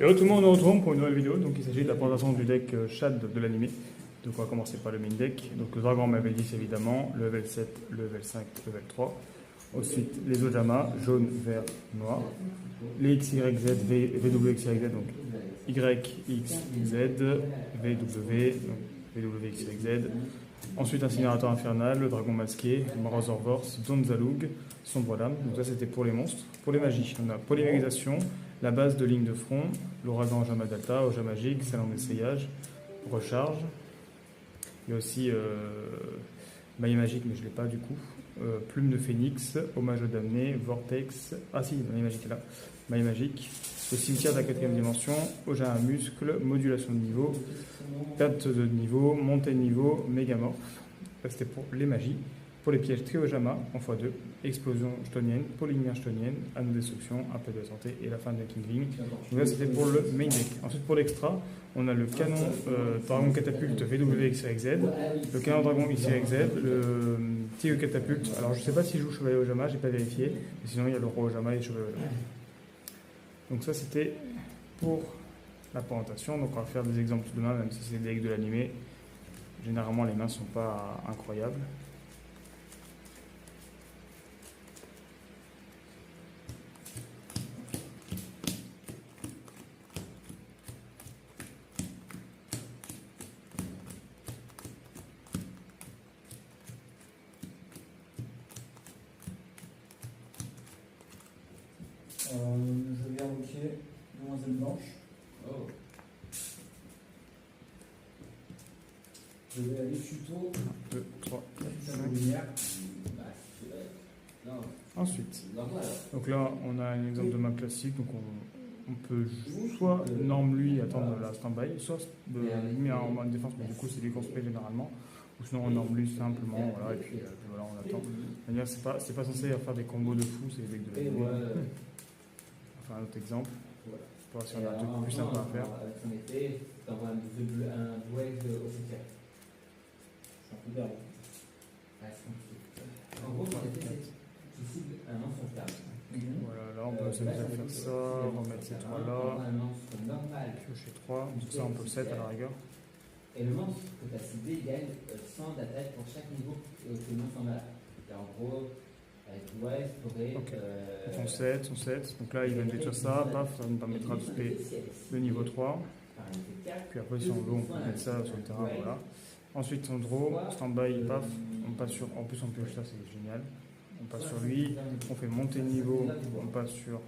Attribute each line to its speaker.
Speaker 1: Hello tout le monde, on se retrouve pour une nouvelle vidéo. Donc il s'agit de la présentation du deck Shad de l'animé. Donc on va commencer par le main deck. Donc le dragon level 10 évidemment, le level 7, le level 5, le level 3. Ensuite les Ojama, jaune, vert, noir. Les XYZ, VWXYZ, donc YXZ, VW, donc VWXYZ. Ensuite, Incinérateur Infernal, le Dragon Masqué, Morosorvors, Zonzaloug, Sombre Lame. Donc ça, c'était pour les monstres. Pour les magies, on a Polymérisation, la base de ligne de front, l'Ouragan Ojama Data, Oja Magique, Salon d'essayage, Recharge. Il y a aussi Maille Magique, mais je ne l'ai pas du coup. Plume de Phénix, Hommage au Damné, Vortex. Ah si, Maille Magique est là. Maille Magique. Le cimetière de la 4ème dimension, Oja à muscle, modulation de niveau, perte de niveau, montée de niveau, mégamorphe. Ça c'était pour les magies. Pour les pièges, Triojama en x2, explosion chtonienne, polylumière chtonienne, anneau destruction, appel de santé et la fin de Kingling. Donc là c'était pour le main deck. Ensuite pour l'extra, on a le canon dragon catapulte VWXYZ, le canon dragon XYZ, le tigre catapulte. Alors je ne sais pas si je joue chevalier Ojama, j'ai pas vérifié, mais sinon il y a le roi Ojama et le chevalier Ojama. Donc ça c'était pour la présentation. Donc on va faire des exemples demain, même si c'est des decks de l'animé. Généralement les mains ne sont pas incroyables.
Speaker 2: Je vais invoquer Demoiselle Blanche.
Speaker 3: Oh.
Speaker 2: Je vais aller tuto
Speaker 1: 1, 2, 3, 4, 5.
Speaker 2: lumière.
Speaker 3: Non.
Speaker 1: Ensuite,
Speaker 3: Normal.
Speaker 1: donc là on a un exemple de main classique, donc on peut soit norme lui attendre la stand-by, soit lui en main de défense, mais du coup c'est lui qu'on se fait généralement, ou sinon on norme lui simplement, voilà, et puis voilà on attend. D'ailleurs c'est pas censé faire des combos de fou, c'est des decks de l'animé. Enfin un autre exemple, pour voir si on a un truc plus simple à faire.
Speaker 3: Avec son épée, t'envoies un duel au cimetière.
Speaker 2: C'est un peu bien.
Speaker 3: Ouais, c'est compliqué. En gros, ton épée, tu cibles un non-sauvegarde.
Speaker 1: Voilà, là on peut s'amuser à faire ça, remettre ces trois là,
Speaker 3: Un monstre normal.
Speaker 1: piocher 3, donc ça on peut 7 à la rigueur.
Speaker 3: Et le monstre que tu as ciblé gagne 100 d'attaque pour chaque niveau que le monstre en a. Et en gros, avec ouais, explorer.
Speaker 1: Ok. Donc on 7, donc là il va me détruire ça, paf, ça nous permettra de taper le niveau 3. Puis après si on veut on peut mettre ça sur le terrain, voilà. Ensuite on draw, stand-by, paf, on passe sur, en plus on pioche ça, c'est génial. On passe sur lui, on fait monter de niveau, on passe sur